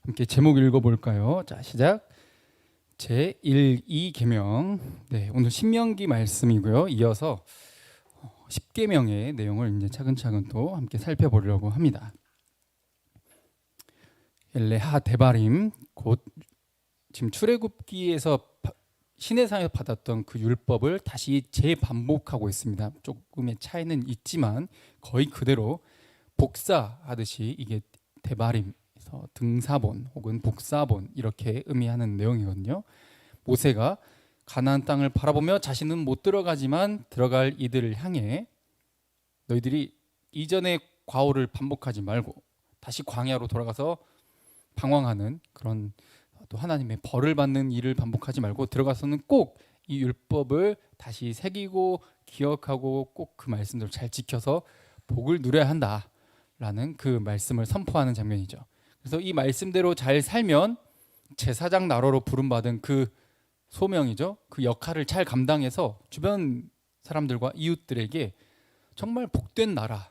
함께 제목 읽어볼까요? 자, 시작. 제1, 2계명. 네, 오늘 신명기 말씀이고요. 이어서 10계명의 내용을 이제 차근차근 또 함께 살펴보려고 합니다. 엘레하 데바림, 곧 지금 출애굽기에서 시내산에서 받았던 그 율법을 다시 재반복하고 있습니다. 조금의 차이는 있지만 거의 그대로 복사하듯이 이게 데바림에서 등사본 혹은 복사본 이렇게 의미하는 내용이거든요. 모세가 가나안 땅을 바라보며 자신은 못 들어가지만 들어갈 이들을 향해 너희들이 이전의 과오를 반복하지 말고 다시 광야로 돌아가서 방황하는 그런 또 하나님의 벌을 받는 일을 반복하지 말고 들어가서는 꼭 이 율법을 다시 새기고 기억하고 꼭 그 말씀대로 잘 지켜서 복을 누려야 한다라는 그 말씀을 선포하는 장면이죠. 그래서 이 말씀대로 잘 살면 제사장 나로로 부름받은 그 소명이죠. 그 역할을 잘 감당해서 주변 사람들과 이웃들에게 정말 복된 나라,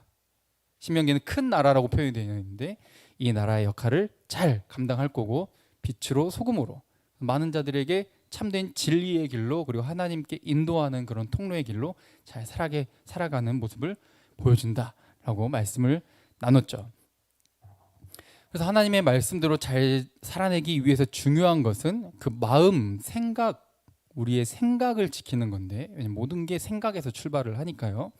신명기는 큰 나라라고 표현이 되어 있는데 이 나라의 역할을 잘 감당할 거고 빛으로 소금으로 많은 자들에게 참된 진리의 길로 그리고 하나님께 인도하는 그런 통로의 길로 잘 살아가는 모습을 보여준다라고 말씀을 나눴죠. 그래서 하나님의 말씀대로 잘 살아내기 위해서 중요한 것은 그 마음, 생각, 우리의 생각을 지키는 건데 모든 게 생각에서 출발을 하니까요.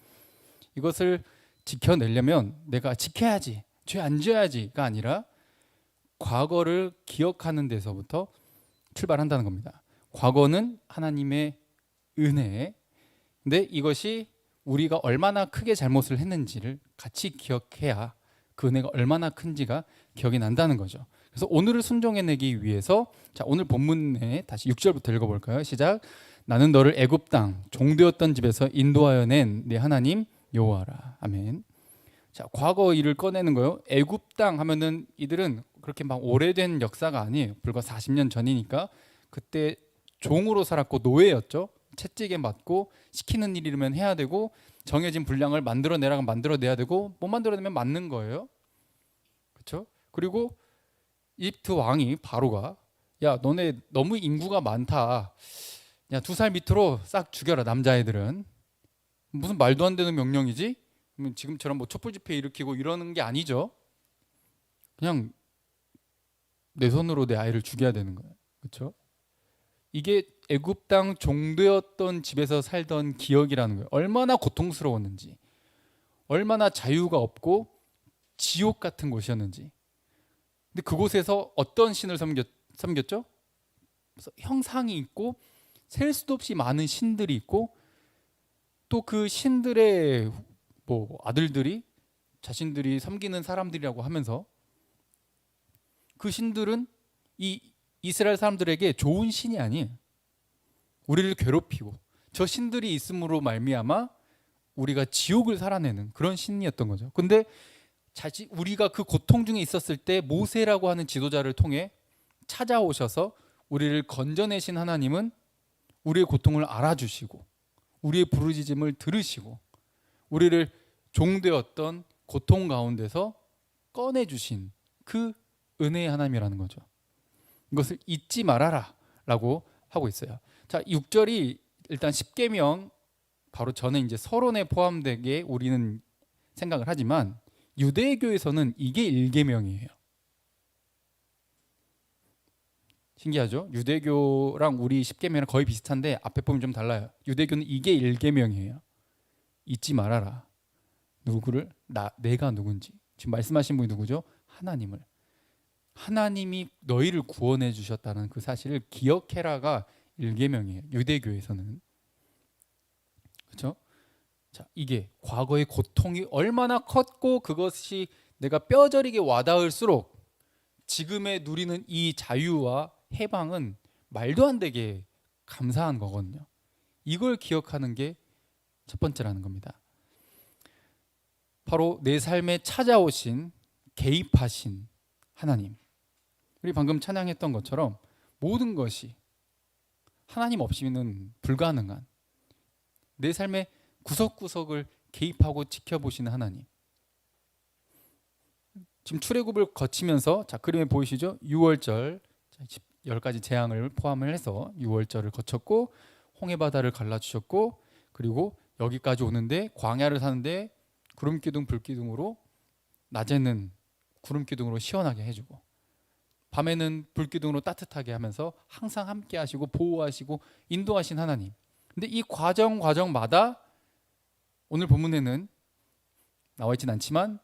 이것을 지켜내려면 내가 지켜야지, 죄 안 지어야지가 아니라 과거를 기억하는 데서부터 출발한다는 겁니다. 과거는 하나님의 은혜, 근데 이것이 우리가 얼마나 크게 잘못을 했는지를 같이 기억해야 그 은혜가 얼마나 큰지가 기억이 난다는 거죠. 그래서 오늘을 순종해내기 위해서 자, 오늘 본문에 다시 6절부터 읽어볼까요? 시작. 나는 너를 애굽 땅 종되었던 집에서 인도하여 낸 네 하나님 여호와라. 아멘. 자, 과거 일을 꺼내는 거요. 애굽 땅 하면은 이들은 그렇게 막 오래된 역사가 아니에요. 불과 40년 전이니까 그때 종으로 살았고 노예였죠. 채찍에 맞고 시키는 일이면 해야 되고 정해진 분량을 만들어내라면 만들어내야 되고 못 만들어내면 맞는 거예요. 그렇죠? 그리고 이집트 왕이 바로가 야 너네 너무 인구가 많다. 야 2살 밑으로 싹 죽여라 남자애들은. 무슨 말도 안 되는 명령이지? 지금처럼 뭐 촛불 집회 일으키고 이러는 게 아니죠. 그냥 내 손으로 내 아이를 죽여야 되는 거예요. 그렇죠? 이게 애굽 땅 종되었던 집에서 살던 기억이라는 거예요. 얼마나 고통스러웠는지, 얼마나 자유가 없고 지옥 같은 곳이었는지. 근데 그곳에서 어떤 신을 섬겼죠? 형상이 있고 셀 수도 없이 많은 신들이 있고 또 그 신들의 뭐 아들들이 자신들이 섬기는 사람들이라고 하면서 그 신들은 이 이스라엘 사람들에게 좋은 신이 아니에요. 우리를 괴롭히고 저 신들이 있음으로 말미암아 우리가 지옥을 살아내는 그런 신이었던 거죠. 근데 우리가 그 고통 중에 있었을 때 모세라고 하는 지도자를 통해 찾아오셔서 우리를 건져내신 하나님은 우리의 고통을 알아주시고 우리의 부르짖음을 들으시고 우리를 종되었던 고통 가운데서 꺼내주신 그 은혜의 하나님이라는 거죠. 이것을 잊지 말아라 라고 하고 있어요. 자, 6절이 일단 10계명 바로 전에 이제 서론에 포함되게 우리는 생각을 하지만 유대교에서는 이게 1계명이에요. 신기하죠? 유대교랑 우리 10계명이랑 거의 비슷한데 앞에 보면 좀 달라요. 유대교는 이게 1계명이에요. 잊지 말아라. 누구를? 내가 누군지. 지금 말씀하신 분이 누구죠? 하나님을. 하나님이 너희를 구원해 주셨다는 그 사실을 기억해라가 1계명이에요. 유대교에서는. 그렇죠? 자, 이게 과거의 고통이 얼마나 컸고 그것이 내가 뼈저리게 와닿을수록 지금에 누리는 이 자유와 해방은 말도 안 되게 감사한 거거든요. 이걸 기억하는 게 첫 번째라는 겁니다. 바로 내 삶에 찾아오신 개입하신 하나님. 우리 방금 찬양했던 것처럼 모든 것이 하나님 없이는 불가능한 내 삶의 구석구석을 개입하고 지켜보시는 하나님. 지금 출애굽을 거치면서 자 그림에 보이시죠? 6월절 10가지 재앙을 포함을 해서 6월절을 거쳤고 홍해 바다를 갈라주셨고 그리고 여기까지 오는데 광야를 사는데 구름 기둥 불 기둥으로 낮에는 구름 기둥으로 시원하게 해주고 밤에는 불 기둥으로 따뜻하게 하면서 항상 함께 하시고 보호하시고 인도하신 하나님. 근데 이 과정마다 오늘 본문에는 나와 있진 않지만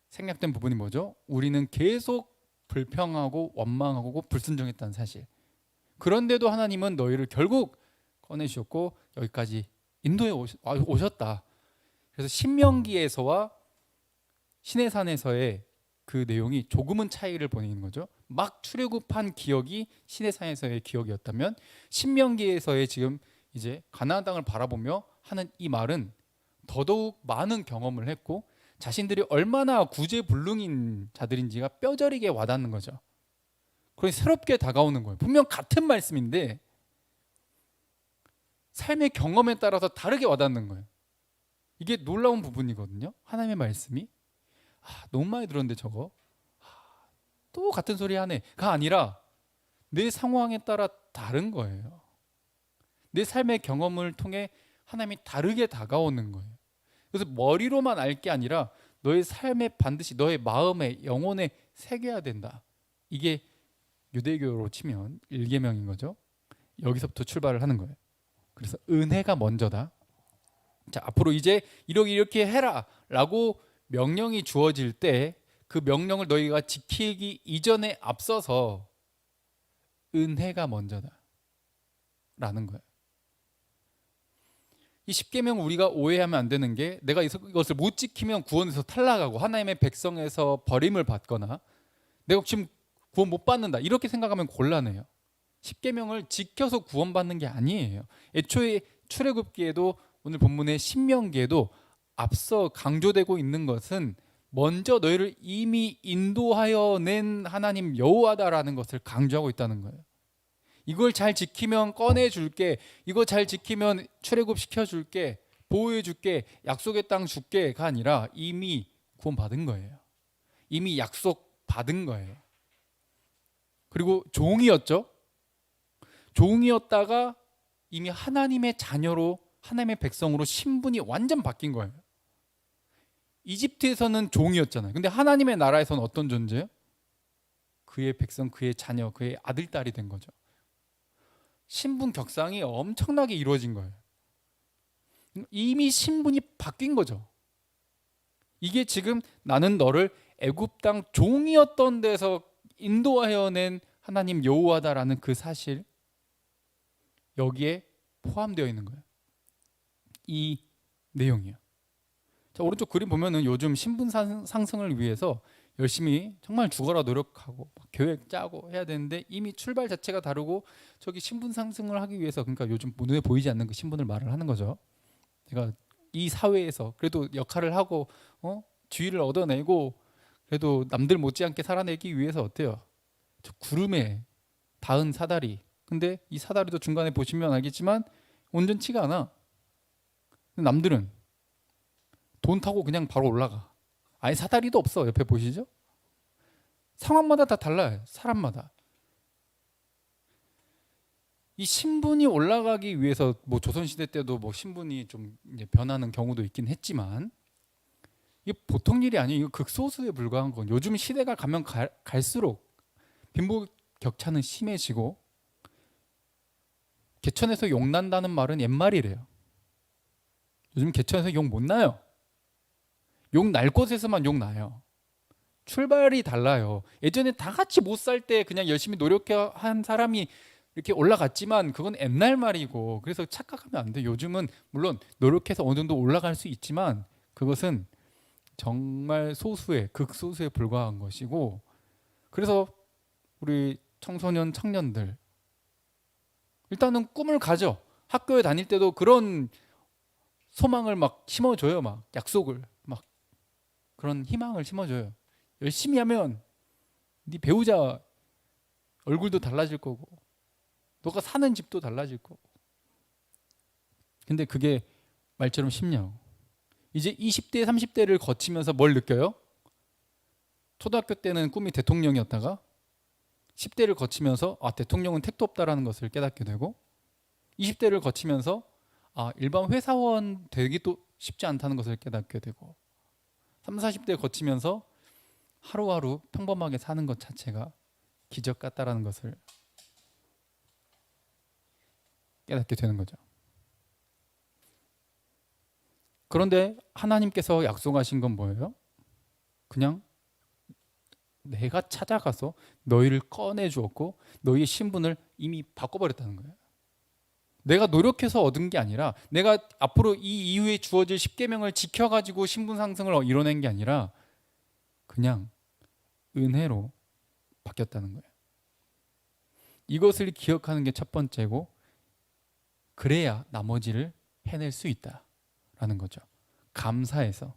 생략된 부분이 뭐죠? 우리는 계속 불평하고 원망하고 불순종했다는 사실. 그런데도 하나님은 너희를 결국 꺼내주셨고 여기까지 인도에 오셨다. 그래서 신명기에서와 시내산에서의 그 내용이 조금은 차이를 보이는 거죠. 막 출애굽한 기억이 시내산에서의 기억이었다면 신명기에서의 지금 이제 가나안 땅을 바라보며 하는 이 말은 더더욱 많은 경험을 했고 자신들이 얼마나 구제불능인 자들인지가 뼈저리게 와닿는 거죠. 그래서 새롭게 다가오는 거예요. 분명 같은 말씀인데 삶의 경험에 따라서 다르게 와닿는 거예요. 이게 놀라운 부분이거든요. 하나님의 말씀이 너무 많이 들었는데 저거 또 같은 소리 하네가 아니라 내 상황에 따라 다른 거예요. 내 삶의 경험을 통해 하나님이 다르게 다가오는 거예요. 그래서 머리로만 알 게 아니라 너의 삶에 반드시 너의 마음에 영혼에 새겨야 된다. 이게 유대교로 치면 일계명인 거죠. 여기서부터 출발을 하는 거예요. 그래서 은혜가 먼저다. 자, 앞으로 이제 이렇게 해라 라고 명령이 주어질 때 그 명령을 너희가 지키기 이전에 앞서서 은혜가 먼저다 라는 거예요. 이 십계명을 우리가 오해하면 안 되는 게 내가 이것을 못 지키면 구원에서 탈락하고 하나님의 백성에서 버림을 받거나 내가 지금 구원 못 받는다 이렇게 생각하면 곤란해요. 십계명을 지켜서 구원받는 게 아니에요. 애초에 출애굽기에도 오늘 본문의 신명기에도 앞서 강조되고 있는 것은 먼저 너희를 이미 인도하여 낸 하나님 여호와다라는 것을 강조하고 있다는 거예요. 이걸 잘 지키면 꺼내줄게, 이거 잘 지키면 출애굽 시켜줄게, 보호해줄게, 약속의 땅 줄게가 아니라 이미 구원받은 거예요. 이미 약속 받은 거예요. 그리고 종이었죠. 종이었다가 이미 하나님의 자녀로 하나님의 백성으로 신분이 완전 바뀐 거예요. 이집트에서는 종이었잖아요. 근데 하나님의 나라에서는 어떤 존재예요? 그의 백성, 그의 자녀, 그의 아들, 딸이 된 거죠. 신분 격상이 엄청나게 이루어진 거예요. 이미 신분이 바뀐 거죠. 이게 지금 나는 너를 애굽 땅 종이었던 데서 인도하여 낸 하나님 여호와다라는 그 사실 여기에 포함되어 있는 거예요. 이 내용이요. 자, 오른쪽 그림 보면은 요즘 신분 상승을 위해서 열심히 정말 죽어라 노력하고 계획 짜고 해야 되는데 이미 출발 자체가 다르고 저기 신분 상승을 하기 위해서 그러니까 요즘 눈에 보이지 않는 그 신분을 말을 하는 거죠. 내가 이 사회에서 그래도 역할을 하고 지위를 얻어내고 그래도 남들 못지않게 살아내기 위해서 어때요? 저 구름에 닿은 사다리. 근데 이 사다리도 중간에 보시면 알겠지만 온전치가 않아. 남들은 돈 타고 그냥 바로 올라가. 아예 사다리도 없어. 옆에 보시죠? 상황마다 다 달라요. 사람마다. 이 신분이 올라가기 위해서 뭐 조선시대 때도 뭐 신분이 좀 이제 변하는 경우도 있긴 했지만 이게 보통 일이 아니에요. 이거 극소수에 불과한 건 요즘 시대가 가면 갈수록 빈부격차는 심해지고 개천에서 욕 난다는 말은 옛말이래요. 요즘 개천에서 욕 못 나요. 욕 날 곳에서만 욕 나요. 출발이 달라요. 예전에 다 같이 못 살 때 그냥 열심히 노력한 사람이 이렇게 올라갔지만 그건 옛날 말이고 그래서 착각하면 안 돼. 요즘은 물론 노력해서 어느 정도 올라갈 수 있지만 그것은 정말 소수의 극소수에 불과한 것이고 그래서 우리 청소년 청년들 일단은 꿈을 가져. 학교에 다닐 때도 그런 소망을 막 심어줘요. 막 약속을 막 그런 희망을 심어줘요. 열심히 하면 네 배우자 얼굴도 달라질 거고 너가 사는 집도 달라질 거고. 근데 그게 말처럼 쉽냐고. 이제 20대 30대를 거치면서 뭘 느껴요? 초등학교 때는 꿈이 대통령이었다가 10대를 거치면서 대통령은 택도 없다라는 것을 깨닫게 되고 20대를 거치면서 일반 회사원 되기도 쉽지 않다는 것을 깨닫게 되고 30, 40대 거치면서 하루하루 평범하게 사는 것 자체가 기적 같다라는 것을 깨닫게 되는 거죠. 그런데 하나님께서 약속하신 건 뭐예요? 그냥 내가 찾아가서 너희를 꺼내 주었고 너희의 신분을 이미 바꿔버렸다는 거예요. 내가 노력해서 얻은 게 아니라 내가 앞으로 이 이후에 주어질 십계명을 지켜가지고 신분 상승을 이뤄낸 게 아니라 그냥 은혜로 바뀌었다는 거예요. 이것을 기억하는 게 첫 번째고 그래야 나머지를 해낼 수 있다라는 거죠. 감사해서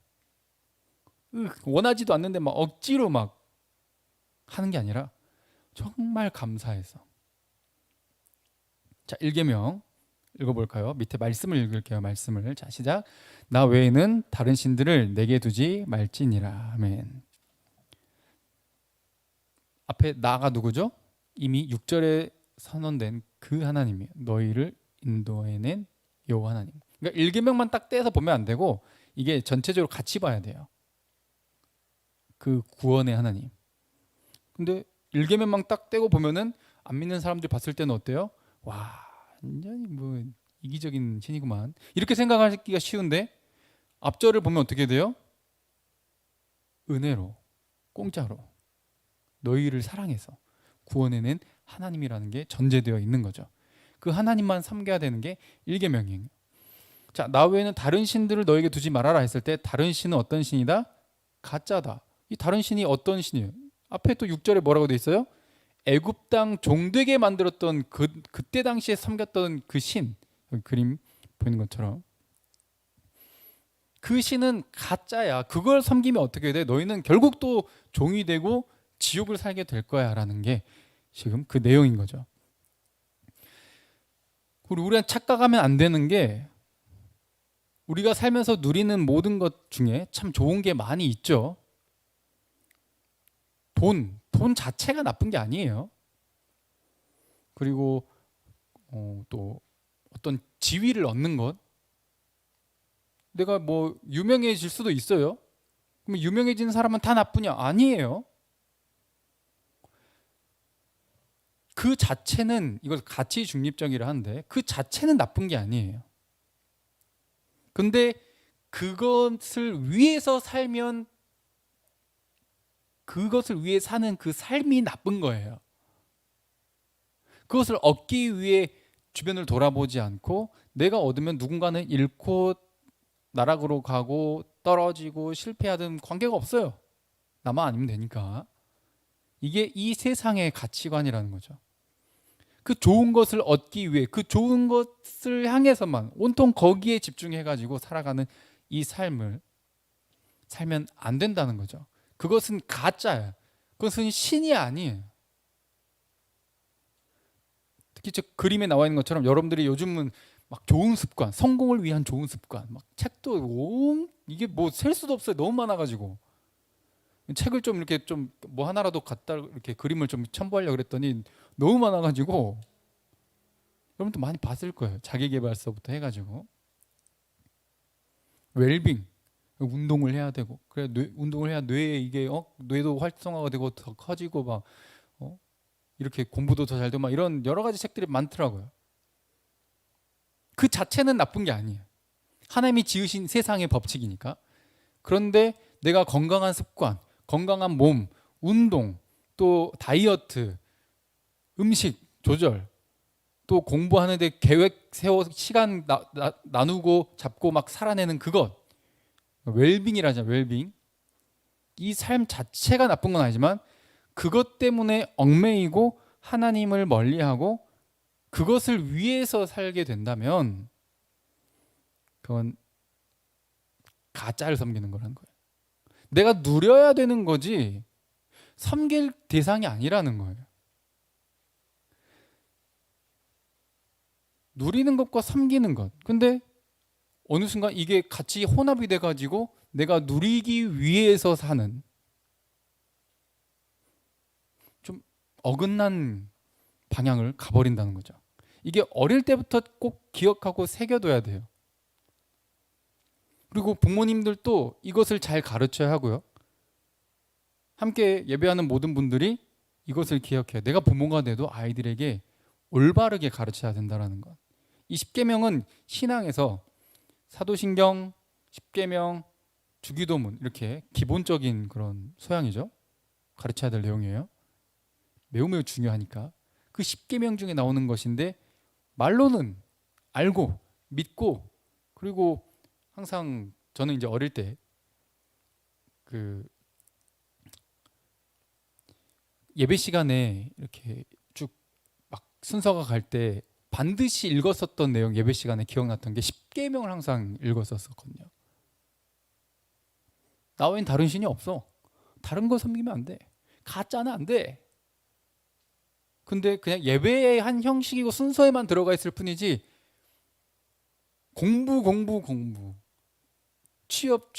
원하지도 않는데 막 억지로 막 하는 게 아니라 정말 감사해서. 자, 1계명 읽어볼까요? 밑에 말씀을 읽을게요. 말씀을. 자, 시작. 나 외에는 다른 신들을 내게 두지 말지니라. 아멘. 앞에 나가 누구죠? 이미 6절에 선언된 그 하나님이에요. 너희를 인도해낸 여호와 하나님. 그러니까 1계명만 딱 떼서 보면 안 되고 이게 전체적으로 같이 봐야 돼요. 그 구원의 하나님. 근데 1계명만 딱 떼고 보면은 안 믿는 사람들 봤을 때는 어때요? 와, 완전히 뭐 이기적인 신이구만. 이렇게 생각하기가 쉬운데 앞절을 보면 어떻게 돼요? 은혜로, 공짜로 너희를 사랑해서 구원해낸 하나님이라는 게 전제되어 있는 거죠. 그 하나님만 섬겨야 되는 게 1계명이에요. 자, 나 외에는 다른 신들을 너에게 두지 말아라 했을 때 다른 신은 어떤 신이다? 가짜다. 이 다른 신이 어떤 신이에요? 앞에 또 6절에 뭐라고 돼 있어요? 애굽 땅 종되게 만들었던 그때 당시에 섬겼던 그 신. 그림 보이는 것처럼 그 신은 가짜야. 그걸 섬기면 어떻게 돼? 너희는 결국 또 종이 되고 지옥을 살게 될 거야 라는 게 지금 그 내용인 거죠. 그리고 우리가 착각하면 안 되는 게 우리가 살면서 누리는 모든 것 중에 참 좋은 게 많이 있죠. 돈 자체가 나쁜 게 아니에요. 그리고 또 어떤 지위를 얻는 것, 내가 뭐 유명해질 수도 있어요. 그럼 유명해진 사람은 다 나쁘냐? 아니에요. 그 자체는, 이걸 가치 중립적이라 하는데 그 자체는 나쁜 게 아니에요. 근데 그것을 위해서 살면 그것을 위해 사는 그 삶이 나쁜 거예요. 그것을 얻기 위해 주변을 돌아보지 않고 내가 얻으면 누군가는 잃고 나락으로 가고 떨어지고 실패하든 관계가 없어요. 나만 아니면 되니까. 이게 이 세상의 가치관이라는 거죠. 그 좋은 것을 얻기 위해 그 좋은 것을 향해서만 온통 거기에 집중해가지고 살아가는 이 삶을 살면 안 된다는 거죠. 그것은 가짜야. 그것은 신이 아니에요. 특히 저 그림에 나와 있는 것처럼 여러분들이 요즘은 막 좋은 습관, 성공을 위한 좋은 습관, 막 책도 이게 뭐 셀 수도 없어요. 너무 많아가지고 책을 좀 이렇게 좀 뭐 하나라도 갖다 이렇게 그림을 좀 첨부하려고 그랬더니 너무 많아가지고 여러분도 많이 봤을 거예요. 자기계발서부터 해가지고 웰빙, 운동을 해야 되고 그래 운동을 해야 뇌에 이게 뇌도 활성화가 되고 더 커지고 막 이렇게 공부도 더 잘 되고 막 이런 여러 가지 책들이 많더라고요. 그 자체는 나쁜 게 아니에요. 하나님이 지으신 세상의 법칙이니까. 그런데 내가 건강한 습관, 건강한 몸, 운동, 또 다이어트, 음식 조절, 또 공부하는데 계획 세워 시간 나누고 잡고 막 살아내는 그것, 웰빙이라잖아요. 웰빙. 이 삶 자체가 나쁜 건 아니지만 그것 때문에 얽매이고 하나님을 멀리하고 그것을 위해서 살게 된다면 그건 가짜를 섬기는 거라는 거예요. 내가 누려야 되는 거지 섬길 대상이 아니라는 거예요. 누리는 것과 섬기는 것. 근데 어느 순간 이게 같이 혼합이 돼가지고 내가 누리기 위해서 사는 어긋난 방향을 가버린다는 거죠. 이게 어릴 때부터 꼭 기억하고 새겨둬야 돼요. 그리고 부모님들도 이것을 잘 가르쳐야 하고요. 함께 예배하는 모든 분들이 이것을 기억해요. 내가 부모가 돼도 아이들에게 올바르게 가르쳐야 된다는 것. 이 십계명은 신앙에서 사도신경, 십계명, 주기도문 이렇게 기본적인 그런 소양이죠. 가르쳐야 될 내용이에요. 매우 매우 중요하니까. 그 십계명 중에 나오는 것인데 말로는 알고 믿고, 그리고 항상 저는 이제 어릴 때 그 예배 시간에 이렇게 쭉 막 순서가 갈 때 반드시 읽었었던 내용, 예배 시간에 기억났던 게 십계명을 항상 읽었었거든요. 나 외엔 다른 신이 없어. 다른 거 섬기면 안 돼. 가짜는 안 돼. 근데 그냥 예배의 한 형식이고 순서에만 들어가 있을 뿐이지 공부 취업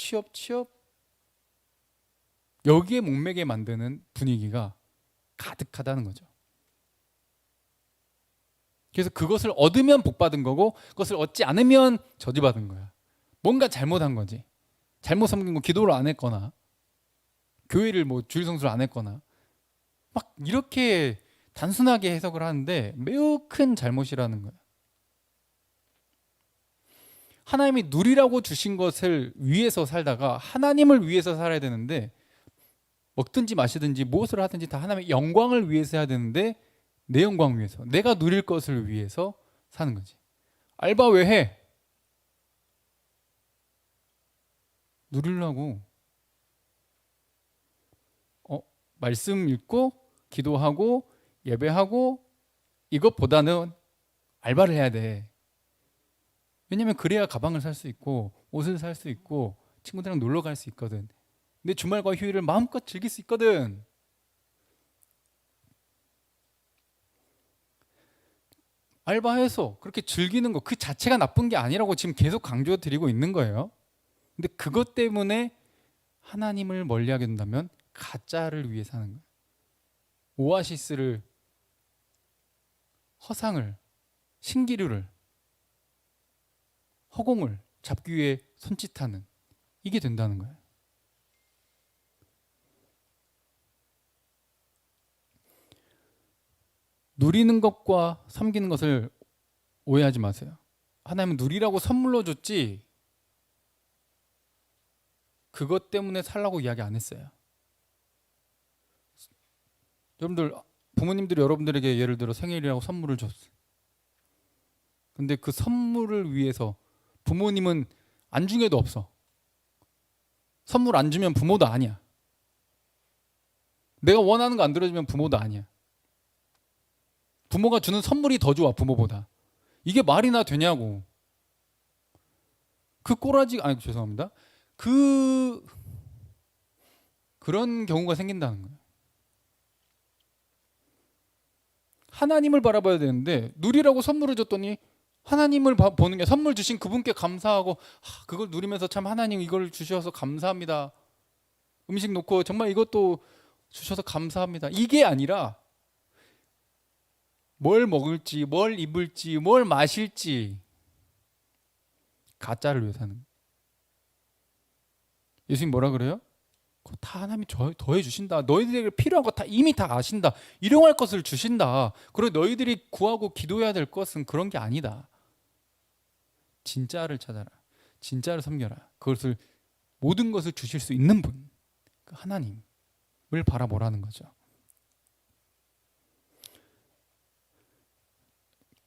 여기에 목매게 만드는 분위기가 가득하다는 거죠. 그래서 그것을 얻으면 복 받은 거고 그것을 얻지 않으면 저주받은 거야. 뭔가 잘못한 거지. 잘못 섬긴 거, 기도를 안 했거나 교회를 뭐 주일 성수를 안 했거나 막 이렇게 단순하게 해석을 하는데 매우 큰 잘못이라는 거예요. 하나님이 누리라고 주신 것을 위해서 살다가 하나님을 위해서 살아야 되는데, 먹든지 마시든지 무엇을 하든지 다 하나님의 영광을 위해서 해야 되는데 내 영광 위해서, 내가 누릴 것을 위해서 사는 거지. 알바 왜 해? 누리려고. 말씀 읽고 기도하고 예배하고 이것보다는 알바를 해야 돼. 왜냐면 그래야 가방을 살 수 있고 옷을 살 수 있고 친구들이랑 놀러 갈 수 있거든. 내 주말과 휴일을 마음껏 즐길 수 있거든. 알바해서 그렇게 즐기는 거 그 자체가 나쁜 게 아니라고 지금 계속 강조드리고 있는 거예요. 근데 그것 때문에 하나님을 멀리하게 된다면 가짜를 위해 사는 거예요. 오아시스를, 허상을, 신기루를, 허공을 잡기 위해 손짓하는, 이게 된다는 거예요. 누리는 것과 섬기는 것을 오해하지 마세요. 하나님은 누리라고 선물로 줬지 그것 때문에 살라고 이야기 안 했어요. 여러분들, 부모님들이 여러분들에게 예를 들어 생일이라고 선물을 줬어요. 근데 그 선물을 위해서 부모님은 안중에도 없어. 선물 안 주면 부모도 아니야. 내가 원하는 거 안 들어주면 부모도 아니야. 부모가 주는 선물이 더 좋아, 부모보다. 이게 말이나 되냐고. 그 꼬라지, 아니 죄송합니다. 그런 경우가 생긴다는 거예요. 하나님을 바라봐야 되는데 누리라고 선물을 줬더니 하나님을 보는 게, 선물 주신 그분께 감사하고 그걸 누리면서 참 하나님 이걸 주셔서 감사합니다. 음식 놓고 정말 이것도 주셔서 감사합니다. 이게 아니라 뭘 먹을지, 뭘 입을지, 뭘 마실지 가짜를 위해 사는. 예수님 뭐라 그래요? 그거 다 하나님이 더해 주신다. 너희들에게 필요한 거 다 이미 다 아신다. 일용할 것을 주신다. 그리고 너희들이 구하고 기도해야 될 것은 그런 게 아니다. 진짜를 찾아라. 진짜를 섬겨라. 그것을, 모든 것을 주실 수 있는 분, 그 하나님을 바라보라는 거죠.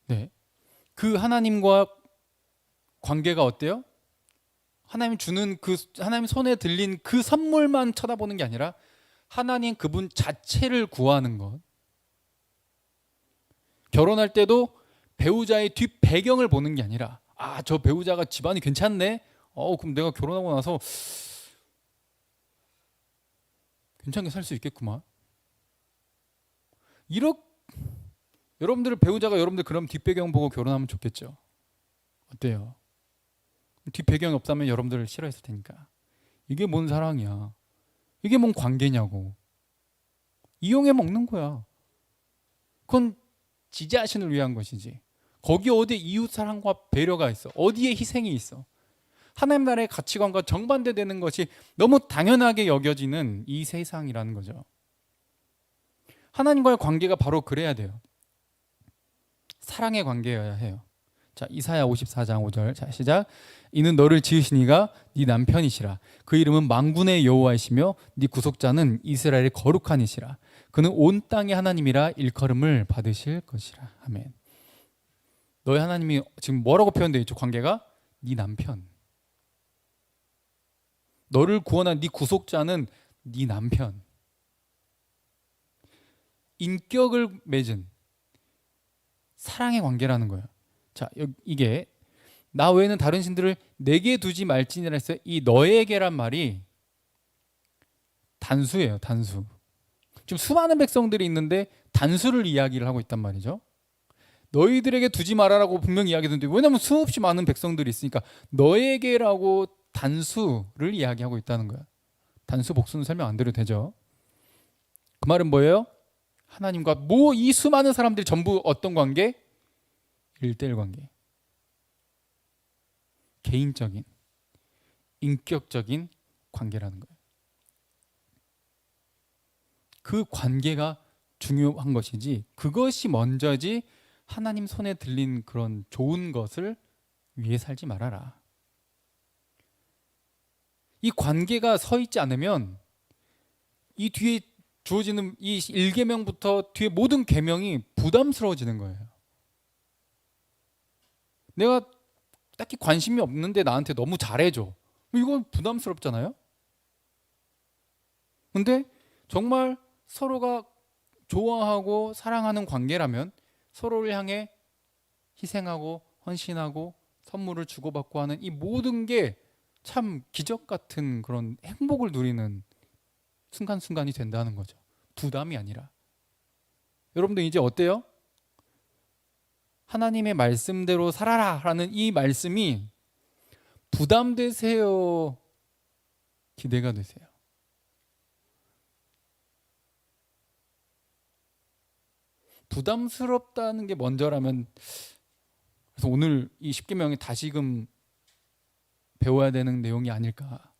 네, 그 하나님과 관계가 어때요? 하나님 주는 그, 하나님 손에 들린 그 선물만 쳐다보는 게 아니라 하나님 그분 자체를 구하는 것. 결혼할 때도 배우자의 뒷 배경을 보는 게 아니라 저 배우자가 집안이 괜찮네. 그럼 내가 결혼하고 나서 괜찮게 살 수 있겠구만. 여러분들 배우자가 여러분들 그럼 뒷배경 보고 결혼하면 좋겠죠. 어때요? 뒷배경이 없다면 여러분들을 싫어했을 테니까. 이게 뭔 사랑이야? 이게 뭔 관계냐고. 이용해 먹는 거야. 그건 지 자신을 위한 것이지. 거기 어디에 이웃 사랑과 배려가 있어? 어디에 희생이 있어? 하나님 나라의 가치관과 정반대되는 것이 너무 당연하게 여겨지는 이 세상이라는 거죠. 하나님과의 관계가 바로 그래야 돼요. 사랑의 관계여야 해요. 자, 이사야 54장 5절. 자, 시작. 이는 너를 지으신 이가 네 남편이시라. 그 이름은 만군의 여호와이시며 네 구속자는 이스라엘의 거룩한 이시라. 그는 온 땅의 하나님이라 일컬음을 받으실 것이라. 아멘. 너의 하나님이 지금 뭐라고 표현되어 있죠? 관계가 네 남편. 너를 구원한 네 구속자는 네 남편. 인격을 맺은 사랑의 관계라는 거예요. 자, 이게 나 외에는 다른 신들을 내게 두지 말지니라 했어요. 이 너에게란 말이 단수예요. 단수. 지금 수많은 백성들이 있는데 단수를 이야기를 하고 있단 말이죠. 너희들에게 두지 말아라고 분명히 이야기했는데, 왜냐하면 수없이 많은 백성들이 있으니까 너에게라고 단수를 이야기하고 있다는 거야. 단수 복수는 설명 안 드려도 되죠. 그 말은 뭐예요? 하나님과 이 수많은 사람들이 전부 어떤 관계? 1대1 관계. 개인적인, 인격적인 관계라는 거예요. 그 관계가 중요한 것이지, 그것이 먼저지 하나님 손에 들린 그런 좋은 것을 위해 살지 말아라. 이 관계가 서 있지 않으면 이 뒤에 주어지는 이 1계명부터 뒤에 모든 계명이 부담스러워지는 거예요. 내가 딱히 관심이 없는데 나한테 너무 잘해줘. 이건 부담스럽잖아요. 근데 정말 서로가 좋아하고 사랑하는 관계라면 서로를 향해 희생하고 헌신하고 선물을 주고받고 하는 이 모든 게 참 기적 같은 그런 행복을 누리는 순간순간이 된다는 거죠. 부담이 아니라. 여러분들 이제 어때요? 하나님의 말씀대로 살아라 라는 이 말씀이 부담되세요? 기대가 되세요? 부담스럽다는 게 먼저라면, 그래서 오늘 이 10계명이 다시금 배워야 되는 내용이 아닐까.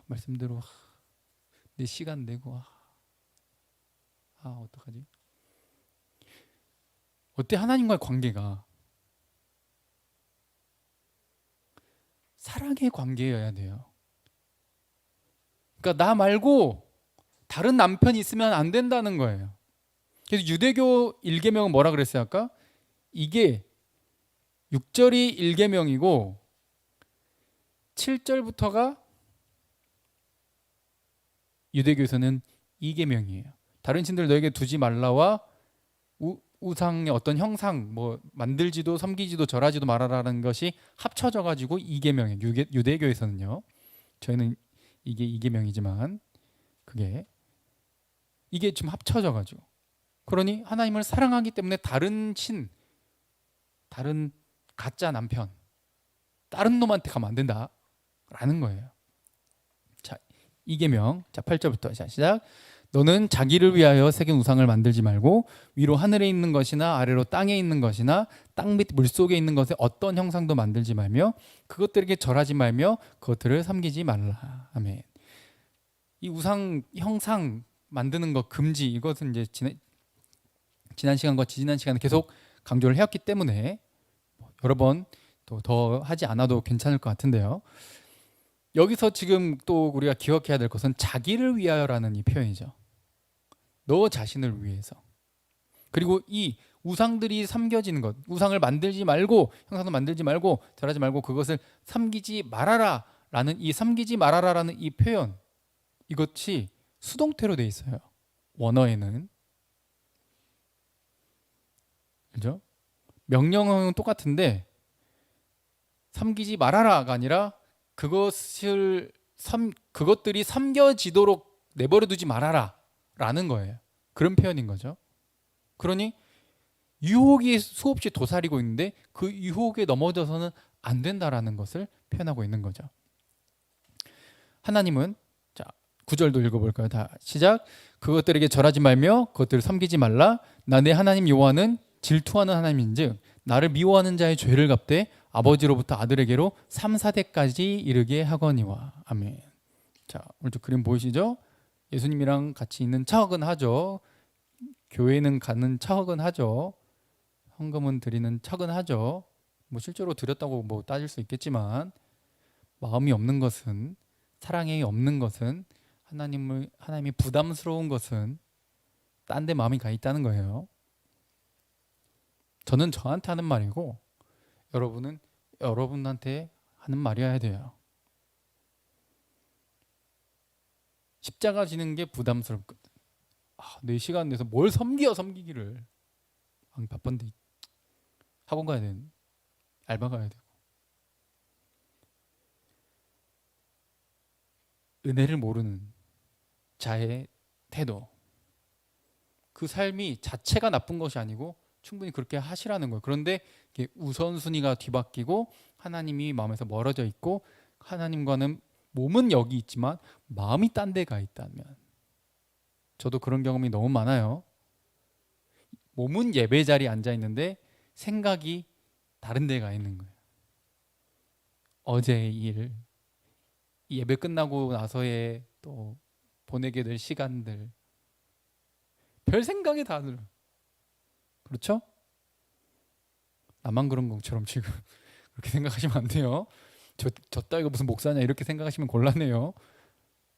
말씀대로 내 시간 내고 어떡하지? 어때? 하나님과의 관계가 사랑의 관계여야 돼요. 그러니까 나 말고 다른 남편이 있으면 안 된다는 거예요. 그래서 유대교 1계명은 뭐라 그랬어요 아까? 이게 6절이 1계명이고 7절부터가 유대교에서는 2계명이에요. 다른 신들 너에게 두지 말라와 우상의 어떤 형상 만들지도 섬기지도 절하지도 말아라는 것이 합쳐져 가지고 2계명이에요. 유대교에서는요. 저희는 이게 2계명이지만 이게 지금 합쳐져 가지고, 그러니 하나님을 사랑하기 때문에 다른 가짜 남편, 다른 놈한테 가면 안 된다라는 거예요. 자, 2계명. 자, 8절부터 시작. 너는 자기를 위하여 새긴 우상을 만들지 말고 위로 하늘에 있는 것이나 아래로 땅에 있는 것이나 땅 밑 물속에 있는 것에 어떤 형상도 만들지 말며 그것들에게 절하지 말며 그것들을 섬기지 말라. 아멘. 이 우상 형상 만드는 것 금지, 이것은 이제 지난 시간과 지지난 시간에 계속 강조를 해왔기 때문에 여러 번 또 더 하지 않아도 괜찮을 것 같은데요. 여기서 지금 또 우리가 기억해야 될 것은 자기를 위하여라는 이 표현이죠. 너 자신을 위해서. 그리고 이 우상들이 섬겨지는 것, 우상을 만들지 말고, 형상도 만들지 말고, 절하지 말고 그것을 섬기지 말아라 라는 이 섬기지 말아라라는 이 표현, 이것이 수동태로 돼 있어요. 원어에는. 그죠? 명령어는 똑같은데 섬기지 말아라가 아니라 그것들이 섬겨지도록 내버려 두지 말아라 라는 거예요. 그런 표현인 거죠. 그러니 유혹이 수없이 도사리고 있는데 그 유혹에 넘어져서는 안 된다라는 것을 표현하고 있는 거죠. 하나님은 9절도 읽어볼까요? 다 시작. 그것들에게 절하지 말며 그것들을 섬기지 말라. 나 내 하나님 여호와는 질투하는 하나님인즉 나를 미워하는 자의 죄를 갚되 아버지로부터 아들에게로 3, 4대까지 이르게 하거니와. 아멘. 자, 오른쪽 그림 보이시죠? 예수님이랑 같이 있는 척은 하죠. 교회는 가는 척은 하죠. 헌금은 드리는 척은 하죠. 뭐 실제로 드렸다고 뭐 따질 수 있겠지만 마음이 없는 것은, 사랑이 없는 것은, 하나님이 부담스러운 것은 딴 데 마음이 가 있다는 거예요. 저는 저한테 하는 말이고 여러분은 여러분한테 하는 말이어야 돼요. 십자가 지는 게 부담스럽거든. 내 시간 내서 뭘 섬기기를. 바쁜데 학원 가야 되는, 알바 가야 되고. 은혜를 모르는 자의 태도, 그 삶이 자체가 나쁜 것이 아니고 충분히 그렇게 하시라는 거예요. 그런데 우선순위가 뒤바뀌고 하나님이 마음에서 멀어져 있고 하나님과는 몸은 여기 있지만 마음이 딴 데 가 있다면, 저도 그런 경험이 너무 많아요. 몸은 예배 자리에 앉아 있는데 생각이 다른 데 가 있는 거예요. 어제의 일, 예배 끝나고 나서의 또 보내게 될 시간들, 별 생각이 다 들어요. 그렇죠? 나만 그런 것처럼 지금 그렇게 생각하시면 안 돼요. 저 따위가 무슨 목사냐 이렇게 생각하시면 곤란해요.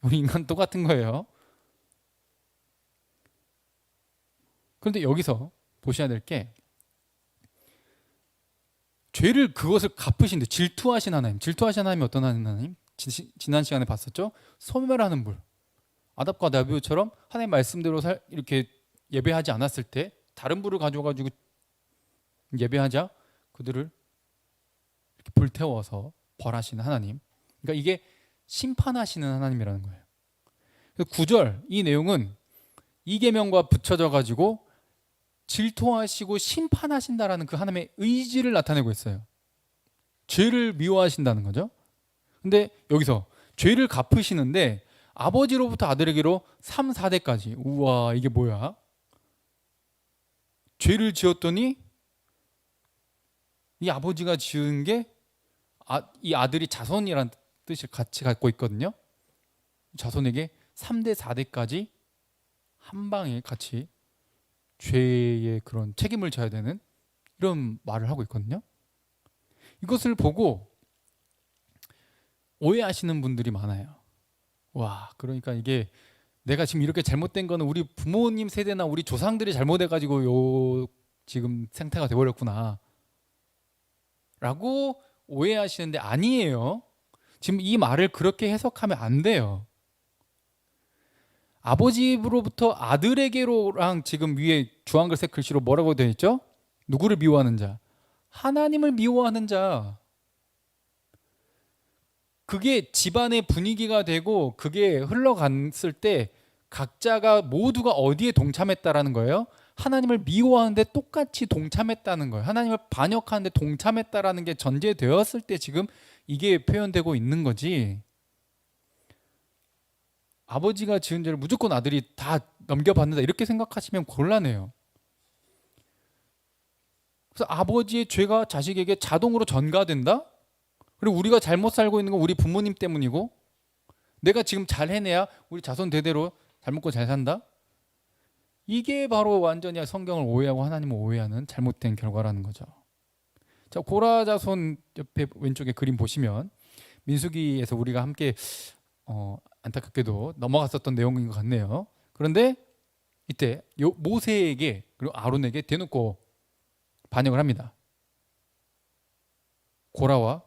우리 인간 똑같은 거예요. 그런데 여기서 보셔야 될 게, 죄를 그것을 갚으신데 질투하신 하나님, 질투하신 하나님이 어떤 하나님? 지난 시간에 봤었죠? 소멸하는 불. 아답과 나비오처럼 하나님 말씀대로 이렇게 예배하지 않았을 때 다른 불을 가져가지고 예배하자 그들을 이렇게 불태워서 벌하시는 하나님. 그러니까 이게 심판하시는 하나님이라는 거예요. 9절 이 내용은 이 계명과 붙여져 가지고 질투하시고 심판하신다라는 그 하나님의 의지를 나타내고 있어요. 죄를 미워하신다는 거죠. 근데 여기서 죄를 갚으시는데 아버지로부터 아들에게로 3, 4대까지. 우와, 이게 뭐야? 죄를 지었더니 이 아버지가 지은 게 이 아들이 자손이라는 뜻을 같이 갖고 있거든요. 자손에게 3대, 4대까지 한 방에 같이 죄의 그런 책임을 져야 되는 이런 말을 하고 있거든요. 이것을 보고 오해하시는 분들이 많아요. 와, 그러니까 이게 내가 지금 이렇게 잘못된 거는 우리 부모님 세대나 우리 조상들이 잘못해가지고 요 지금 생태가 돼버렸구나 라고 오해하시는데, 아니에요. 지금 이 말을 그렇게 해석하면 안 돼요. 아버지로부터 아들에게로랑 지금 위에 주황글색 글씨로 뭐라고 되어 있죠? 누구를 미워하는 자? 하나님을 미워하는 자. 그게 집안의 분위기가 되고 그게 흘러갔을 때 각자가 모두가 어디에 동참했다라는 거예요? 하나님을 미워하는데 똑같이 동참했다는 거예요. 하나님을 반역하는데 동참했다라는 게 전제되었을 때 지금 이게 표현되고 있는 거지. 아버지가 지은 죄를 무조건 아들이 다 넘겨받는다 이렇게 생각하시면 곤란해요. 그래서 아버지의 죄가 자식에게 자동으로 전가된다? 그리고 우리가 잘못 살고 있는 건 우리 부모님 때문이고, 내가 지금 잘 해내야 우리 자손 대대로 잘 먹고 잘 산다? 이게 바로 완전히 성경을 오해하고 하나님을 오해하는 잘못된 결과라는 거죠. 자, 고라 자손 옆에 왼쪽에 그림 보시면 민수기에서 우리가 함께 안타깝게도 넘어갔었던 내용인 것 같네요. 그런데 이때 모세에게 그리고 아론에게 대놓고 반역을 합니다. 고라와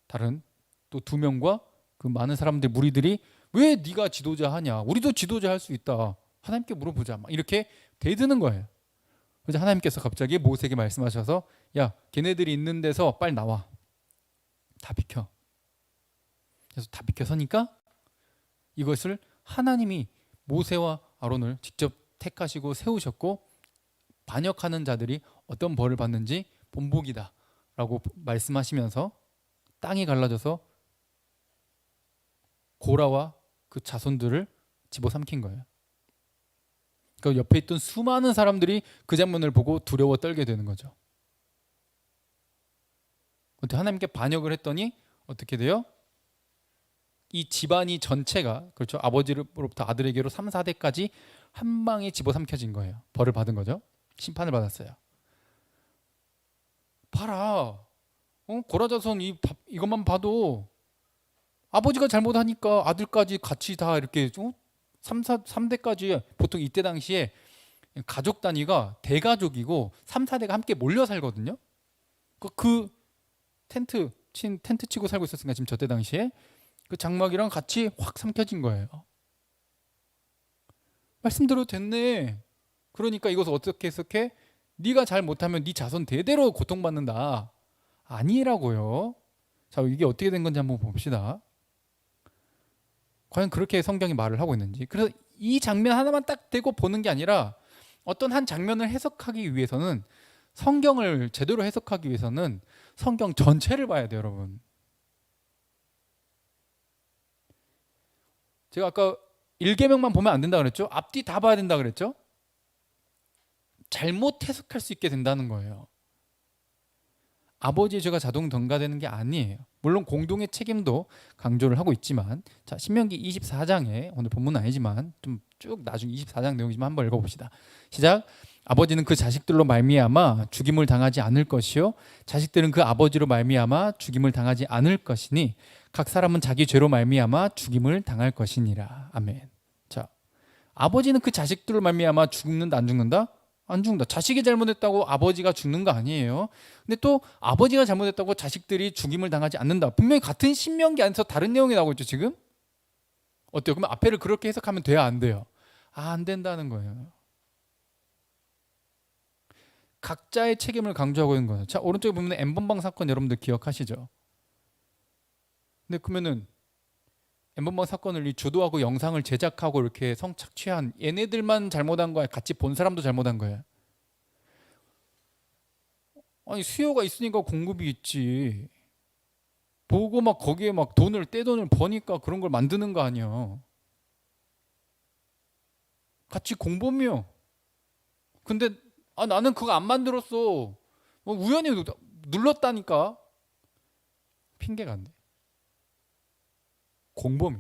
다른 또 2명과 그 많은 사람들, 무리들이 왜 네가 지도자 하냐? 우리도 지도자 할 수 있다. 하나님께 물어보자. 막 이렇게 대드는 거예요. 그래서 하나님께서 갑자기 모세에게 말씀하셔서, 야, 걔네들이 있는 데서 빨리 나와. 다 비켜. 그래서 다 비켜서니까 이것을 하나님이 모세와 아론을 직접 택하시고 세우셨고, 반역하는 자들이 어떤 벌을 받는지 본보기다 라고 말씀하시면서 땅이 갈라져서 고라와 그 자손들을 집어삼킨 거예요. 그 옆에 있던 수많은 사람들이 그 장면을 보고 두려워 떨게 되는 거죠. 어떻게 하나님께 반역을 했더니 어떻게 돼요? 이 집안이 전체가, 그렇죠, 아버지로부터 아들에게로 3, 4대까지 한 방에 집어삼켜진 거예요. 벌을 받은 거죠. 심판을 받았어요. 봐라, 고라자손 이것만 봐도 아버지가 잘못하니까 아들까지 같이 다 이렇게 3대까지, 보통 이때 당시에 가족 단위가 대가족이고 3, 4대가 함께 몰려 살거든요. 그 텐트 치고 살고 있었으니까 지금 저때 당시에 그 장막이랑 같이 확 삼켜진 거예요. 말씀대로 됐네. 그러니까 이것을 어떻게 해석해? 네가 잘 못하면 네 자손 대대로 고통받는다. 아니라고요. 자, 이게 어떻게 된 건지 한번 봅시다. 과연 그렇게 성경이 말을 하고 있는지. 그래서 이 장면 하나만 딱 대고 보는 게 아니라 어떤 한 장면을 해석하기 위해서는, 성경을 제대로 해석하기 위해서는 성경 전체를 봐야 돼요, 여러분. 제가 아까 1계명만 보면 안 된다 그랬죠? 앞뒤 다 봐야 된다 그랬죠? 잘못 해석할 수 있게 된다는 거예요. 아버지의 죄가 자동 등가되는 게 아니에요. 물론 공동의 책임도 강조를 하고 있지만, 자, 신명기 24장에, 오늘 본문은 아니지만 좀 쭉 나중에 24장 내용이지만 한번 읽어봅시다. 시작. 아버지는 그 자식들로 말미암아 죽임을 당하지 않을 것이요 자식들은 그 아버지로 말미암아 죽임을 당하지 않을 것이니 각 사람은 자기 죄로 말미암아 죽임을 당할 것이니라. 아멘. 자, 아버지는 그 자식들로 말미암아 죽는다 안 죽는다? 안 죽는다. 자식이 잘못했다고 아버지가 죽는 거 아니에요. 근데 또 아버지가 잘못했다고 자식들이 죽임을 당하지 않는다. 분명히 같은 신명기 안에서 다른 내용이 나오고 있죠, 지금? 어때요? 그러면 앞에를 그렇게 해석하면 돼요, 안 돼요? 안 된다는 거예요. 각자의 책임을 강조하고 있는 거예요. 자, 오른쪽에 보면 N번방 사건 여러분들 기억하시죠? 근데 그러면은 N번방 사건을 이 주도하고 영상을 제작하고 이렇게 성착취한 얘네들만 잘못한 거야? 같이 본 사람도 잘못한 거야? 아니, 수요가 있으니까 공급이 있지. 보고 막 거기에 막 떼돈을 버니까 그런 걸 만드는 거 아니야. 같이 공범이요. 근데 나는 그거 안 만들었어. 우연히 눌렀다니까. 핑계가 안 돼. 공범이.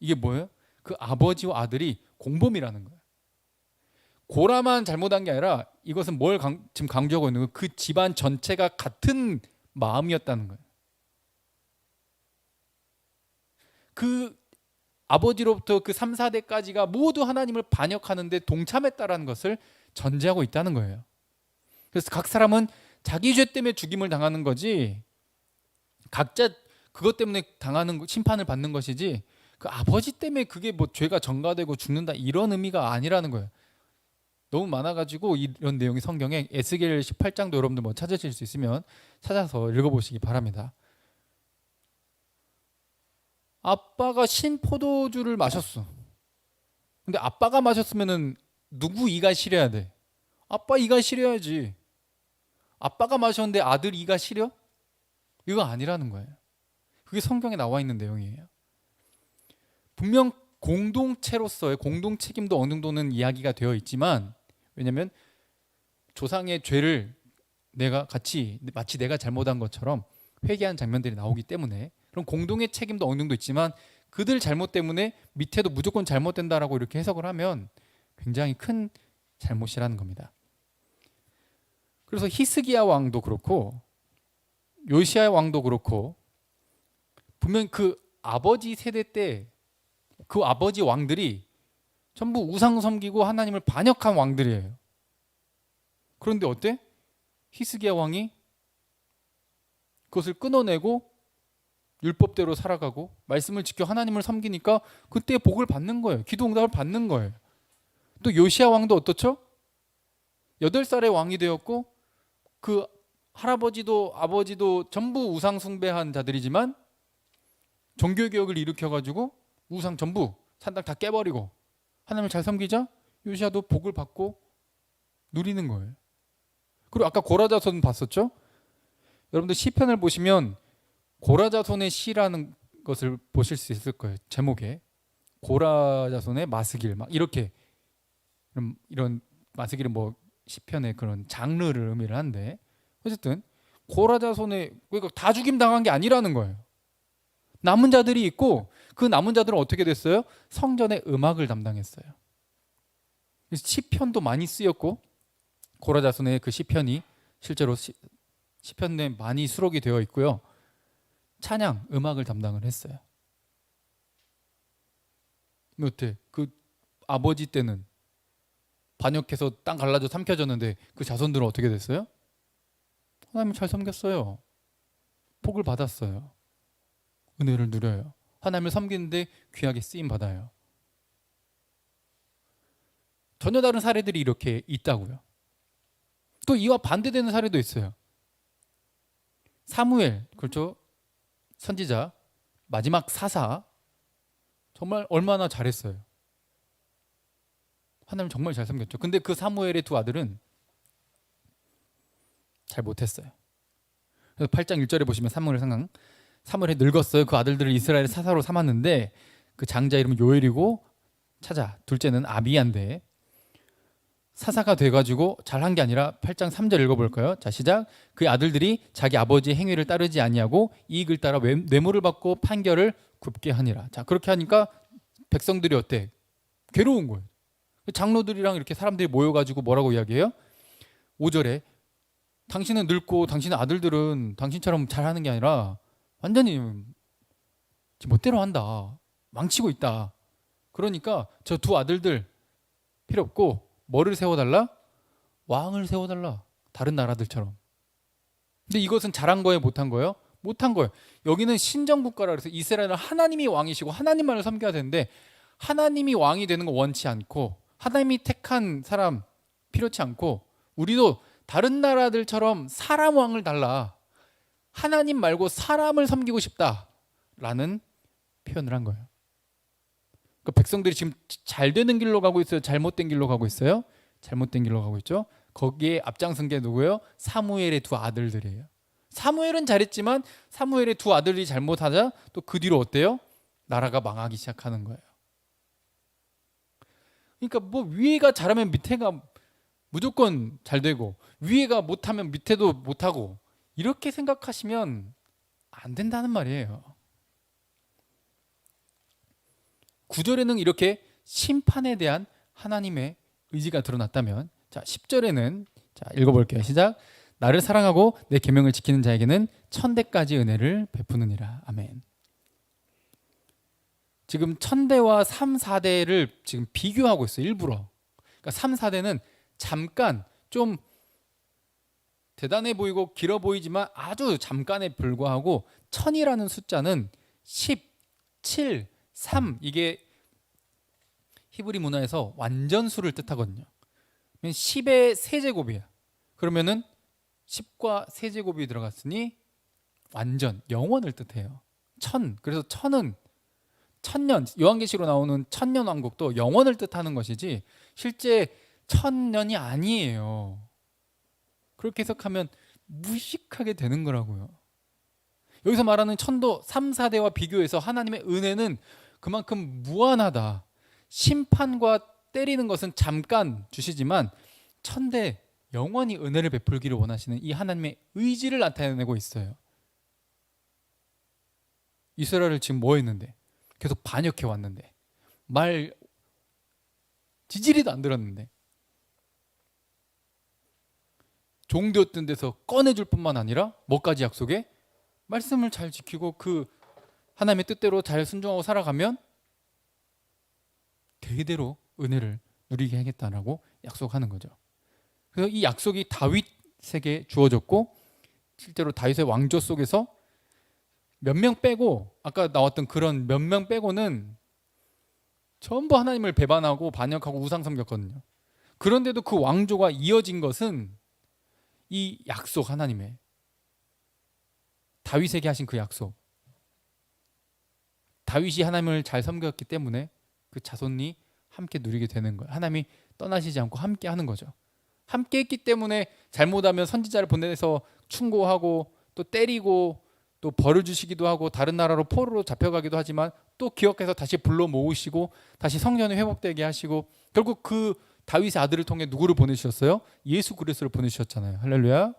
이게 뭐예요? 그 아버지와 아들이 공범이라는 거예요. 고라만 잘못한 게 아니라 이것은 뭘 지금 강조하고 있는 거예요? 그 집안 전체가 같은 마음이었다는 거예요. 그 아버지로부터 그 3, 4대까지가 모두 하나님을 반역하는데 동참했다라는 것을 전제하고 있다는 거예요. 그래서 각 사람은 자기 죄 때문에 죽임을 당하는 거지, 각자 그것 때문에 당하는 심판을 받는 것이지, 그 아버지 때문에 그게 뭐 죄가 전가되고 죽는다 이런 의미가 아니라는 거예요. 너무 많아가지고 이런 내용이 성경에 에스겔 18장도 여러분들 뭐 찾으실 수 있으면 찾아서 읽어보시기 바랍니다. 아빠가 신 포도주를 마셨어. 근데 아빠가 마셨으면은 누구 이가 시려야 돼? 아빠 이가 시려야지. 아빠가 마셨는데 아들 이가 시려? 이거 아니라는 거예요. 그게 성경에 나와 있는 내용이에요. 분명 공동체로서의 공동 책임도 어느 정도는 이야기가 되어 있지만, 왜냐하면 조상의 죄를 마치 내가 잘못한 것처럼 회개한 장면들이 나오기 때문에, 그럼 공동의 책임도 어느 정도 있지만 그들 잘못 때문에 밑에도 무조건 잘못된다라고 이렇게 해석을 하면 굉장히 큰 잘못이라는 겁니다. 그래서 히스기야 왕도 그렇고 요시야 왕도 그렇고 분명 그 아버지 세대 때 그 아버지 왕들이 전부 우상 섬기고 하나님을 반역한 왕들이에요. 그런데 어때? 히스기야 왕이 그것을 끊어내고 율법대로 살아가고 말씀을 지켜 하나님을 섬기니까 그때 복을 받는 거예요. 기도 응답을 받는 거예요. 또 요시야 왕도 어떻죠? 8살의 왕이 되었고 그 할아버지도 아버지도 전부 우상 숭배한 자들이지만 종교개혁을 일으켜가지고 우상 전부 산당 다 깨버리고 하나님을 잘 섬기자 요시야도 복을 받고 누리는 거예요. 그리고 아까 고라자손 봤었죠? 여러분들 시편을 보시면 고라자손의 시라는 것을 보실 수 있을 거예요. 제목에 고라 자손의 마스길 막 이렇게 이런 마스길은 뭐 시편의 그런 장르를 의미를 하는데 어쨌든 고라 자손의 그러니까 다 죽임 당한 게 아니라는 거예요. 남은 자들이 있고 그 남은 자들은 어떻게 됐어요? 성전의 음악을 담당했어요. 그래서 시편도 많이 쓰였고 고라 자손의 그 시편이 실제로 시편에 많이 수록이 되어 있고요. 찬양, 음악을 담당을 했어요. 어때? 그 아버지 때는 반역해서 땅 갈라져 삼켜졌는데 그 자손들은 어떻게 됐어요? 하나님을 잘 섬겼어요. 복을 받았어요. 은혜를 누려요. 하나님을 섬기는데 귀하게 쓰임 받아요. 전혀 다른 사례들이 이렇게 있다고요. 또 이와 반대되는 사례도 있어요. 사무엘, 그렇죠? 선지자, 마지막 사사, 정말 얼마나 잘했어요. 하나님 정말 잘 섬겼죠. 근데 그 사무엘의 두 아들은 잘 못했어요. 그래서 8장 1절에 보시면 사무엘이 늙었어요. 그 아들들을 이스라엘의 사사로 삼았는데 그 장자 이름은 요엘이고 차자, 둘째는 아비야인데 사사가 돼가지고 잘한 게 아니라 8장 3절 읽어볼까요? 자, 시작. 그 아들들이 자기 아버지의 행위를 따르지 아니하고 이익을 따라 뇌물을 받고 판결을 굽게 하니라. 자, 그렇게 하니까 백성들이 어때? 괴로운 거예요. 장로들이랑 이렇게 사람들이 모여가지고 뭐라고 이야기해요? 5절에 당신은 늙고 당신의 아들들은 당신처럼 잘하는 게 아니라 완전히 멋대로 한다. 망치고 있다. 그러니까 저 두 아들들 필요 없고 뭐를 세워달라? 왕을 세워달라. 다른 나라들처럼. 근데 이것은 잘한 거예요? 못한 거예요? 못한 거예요. 여기는 신정국가라 그래서 이스라엘은 하나님이 왕이시고 하나님만을 섬겨야 되는데 하나님이 왕이 되는 거 원치 않고 하나님이 택한 사람 필요치 않고 우리도 다른 나라들처럼 사람 왕을 달라. 하나님 말고 사람을 섬기고 싶다라는 표현을 한 거예요. 그 백성들이 지금 잘 되는 길로 가고 있어요? 잘못된 길로 가고 있어요? 잘못된 길로 가고 있죠. 거기에 앞장선 게 누구예요? 사무엘의 두 아들들이에요. 사무엘은 잘했지만 사무엘의 두 아들이 잘못하자 또 그 뒤로 어때요? 나라가 망하기 시작하는 거예요. 그러니까 뭐 위에가 잘하면 밑에가 무조건 잘 되고 위에가 못하면 밑에도 못하고 이렇게 생각하시면 안 된다는 말이에요. 9절에는 이렇게 심판에 대한 하나님의 의지가 드러났다면 자 10절에는 자 읽어볼게요. 시작. 나를 사랑하고 내 계명을 지키는 자에게는 천대까지 은혜를 베푸느니라. 아멘. 지금 천대와 3, 4대를 지금 비교하고 있어요. 일부러. 그러니까 3, 4대는 잠깐 좀 대단해 보이고 길어 보이지만 아주 잠깐에 불과하고 천이라는 숫자는 10, 7, 3 이게 히브리 문화에서 완전수를 뜻하거든요. 10의 세제곱이야. 그러면은 10과 세제곱이 들어갔으니 완전 영원을 뜻해요. 천. 그래서 천은 천년, 요한계시로 나오는 천년 왕국도 영원을 뜻하는 것이지 실제 천년이 아니에요. 그렇게 해석하면 무식하게 되는 거라고요. 여기서 말하는 천도 3, 4대와 비교해서 하나님의 은혜는 그만큼 무한하다. 심판과 때리는 것은 잠깐 주시지만 천대 영원히 은혜를 베풀기를 원하시는 이 하나님의 의지를 나타내고 있어요. 이스라엘을 지금 뭐 했는데? 계속 반역해 왔는데 말 지지리도 안 들었는데 종되었던 데서 꺼내줄 뿐만 아니라 뭐까지 약속해? 말씀을 잘 지키고 그 하나님의 뜻대로 잘 순종하고 살아가면 대대로 은혜를 누리게 하겠다라고 약속하는 거죠. 그래서 이 약속이 다윗에게 주어졌고 실제로 다윗의 왕조 속에서 몇 명 빼고 아까 나왔던 그런 몇 명 빼고는 전부 하나님을 배반하고 반역하고 우상 섬겼거든요. 그런데도 그 왕조가 이어진 것은 이 약속 하나님의 다윗에게 하신 그 약속. 다윗이 하나님을 잘 섬겼기 때문에 그 자손이 함께 누리게 되는 거예요. 하나님이 떠나시지 않고 함께 하는 거죠. 함께 했기 때문에 잘못하면 선지자를 보내서 충고하고 또 때리고 또 벌을 주시기도 하고 다른 나라로 포로로 잡혀가기도 하지만 또 기억해서 다시 불러 모으시고 다시 성전이 회복되게 하시고 결국 그 다윗의 아들을 통해 누구를 보내주셨어요? 예수 그리스도를 보내주셨잖아요. 할렐루야.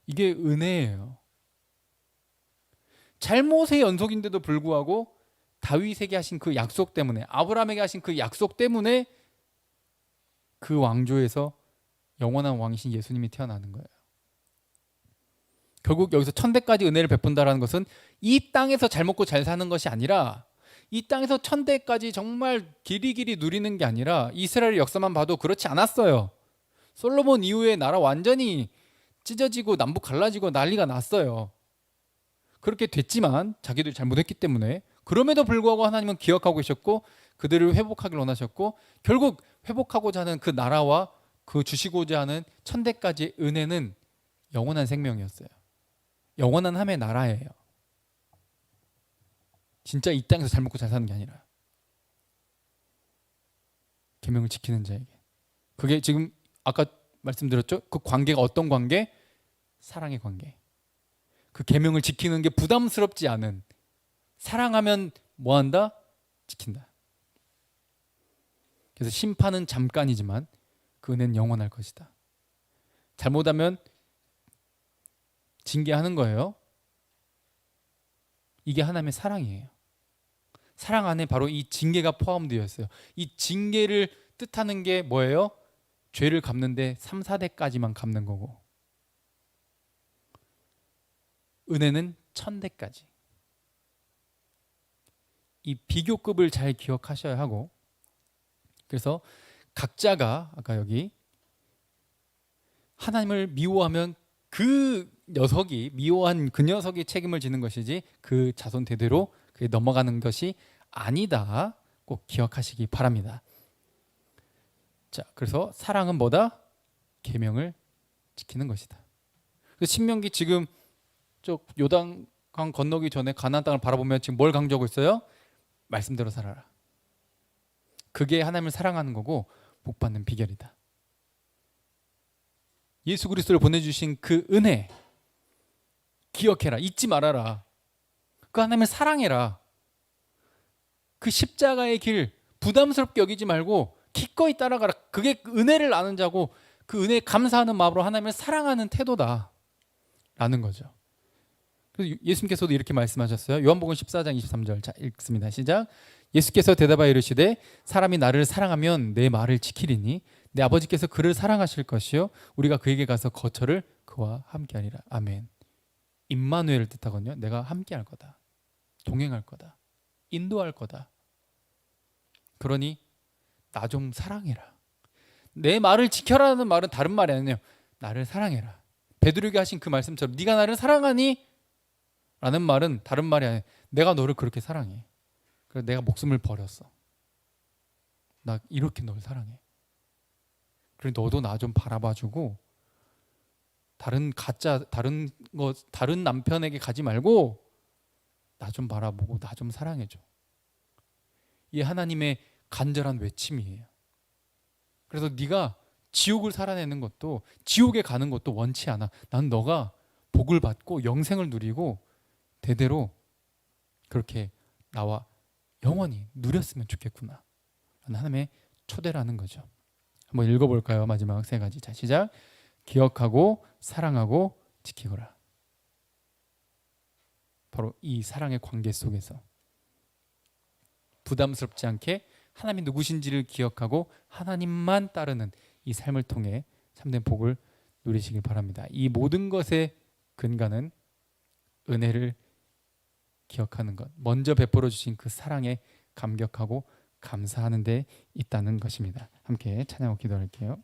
이게 은혜예요. 잘못의 연속인데도 불구하고 다윗에게 하신 그 약속 때문에, 아브라함에게 하신 그 약속 때문에 그 왕조에서 영원한 왕이신 예수님이 태어나는 거예요. 결국 여기서 천대까지 은혜를 베푼다라는 것은 이 땅에서 잘 먹고 잘 사는 것이 아니라, 이 땅에서 천대까지 정말 길이길이 누리는 게 아니라, 이스라엘 역사만 봐도 그렇지 않았어요. 솔로몬 이후에 나라 완전히 찢어지고 남북 갈라지고 난리가 났어요. 그렇게 됐지만 자기들이 잘못했기 때문에, 그럼에도 불구하고 하나님은 기억하고 계셨고 그들을 회복하길 원하셨고, 결국 회복하고자 하는 그 나라와 그 주시고자 하는 천대까지의 은혜는 영원한 생명이었어요. 영원한 함의 나라예요. 진짜 이 땅에서 잘 먹고 잘 사는 게 아니라 계명을 지키는 자에게. 그게 지금 아까 말씀드렸죠? 그 관계가 어떤 관계? 사랑의 관계. 그 계명을 지키는 게 부담스럽지 않은, 사랑하면 뭐한다? 지킨다. 그래서 심판은 잠깐이지만 그 은혜는 영원할 것이다. 잘못하면 징계하는 거예요. 이게 하나님의 사랑이에요. 사랑 안에 바로 이 징계가 포함되어 있어요. 이 징계를 뜻하는 게 뭐예요? 죄를 갚는데 3, 4대까지만 갚는 거고, 은혜는 1000대까지. 이 비교급을 잘 기억하셔야 하고, 그래서 각자가 아까 여기 하나님을 미워하면 그 녀석이, 미워한 그 녀석이 책임을 지는 것이지 그 자손 대대로 그게 넘어가는 것이 아니다. 꼭 기억하시기 바랍니다. 자, 그래서 사랑은 뭐다? 계명을 지키는 것이다. 그래서 신명기 지금 저 요단강 건너기 전에 가나안 땅을 바라보면 지금 뭘 강조하고 있어요? 말씀대로 살아라. 그게 하나님을 사랑하는 거고 복받는 비결이다. 예수 그리스도를 보내주신 그 은혜 기억해라. 잊지 말아라. 그 하나님을 사랑해라. 그 십자가의 길 부담스럽게 여기지 말고 기꺼이 따라가라. 그게 은혜를 아는 자고 그 은혜에 감사하는 마음으로 하나님을 사랑하는 태도다 라는 거죠. 그래서 예수님께서도 이렇게 말씀하셨어요. 요한복음 14장 23절. 자, 읽습니다. 시작. 예수께서 대답하여 이르시되 사람이 나를 사랑하면 내 말을 지키리니 내 아버지께서 그를 사랑하실 것이요 우리가 그에게 가서 거처를 그와 함께하리라. 아멘. 임마누엘을 뜻하거든요. 내가 함께할 거다. 동행할 거다. 인도할 거다. 그러니 나 좀 사랑해라. 내 말을 지켜라는 말은 다른 말이 아니에요. 나를 사랑해라. 베드로에게 하신 그 말씀처럼 네가 나를 사랑하니? 라는 말은 다른 말이 아니에요. 내가 너를 그렇게 사랑해. 그래서 내가 목숨을 버렸어. 나 이렇게 널 사랑해. 그래 너도 나 좀 바라봐주고 다른 남편에게 가지 말고 나 좀 바라보고 나 좀 사랑해줘. 이 하나님의 간절한 외침이에요. 그래서 네가 지옥을 살아내는 것도 지옥에 가는 것도 원치 않아. 난 너가 복을 받고 영생을 누리고 대대로 그렇게 나와 영원히 누렸으면 좋겠구나 라는 하나님의 초대라는 거죠. 한번 읽어볼까요? 마지막 세 가지. 자, 시작. 기억하고 사랑하고 지키거라. 바로 이 사랑의 관계 속에서 부담스럽지 않게 하나님이 누구신지를 기억하고 하나님만 따르는 이 삶을 통해 참된 복을 누리시길 바랍니다. 이 모든 것의 근간은 은혜를 기억하는 것, 먼저 베풀어 주신 그 사랑에 감격하고 감사하는 데 있다는 것입니다. 함께 찬양하고 기도할게요.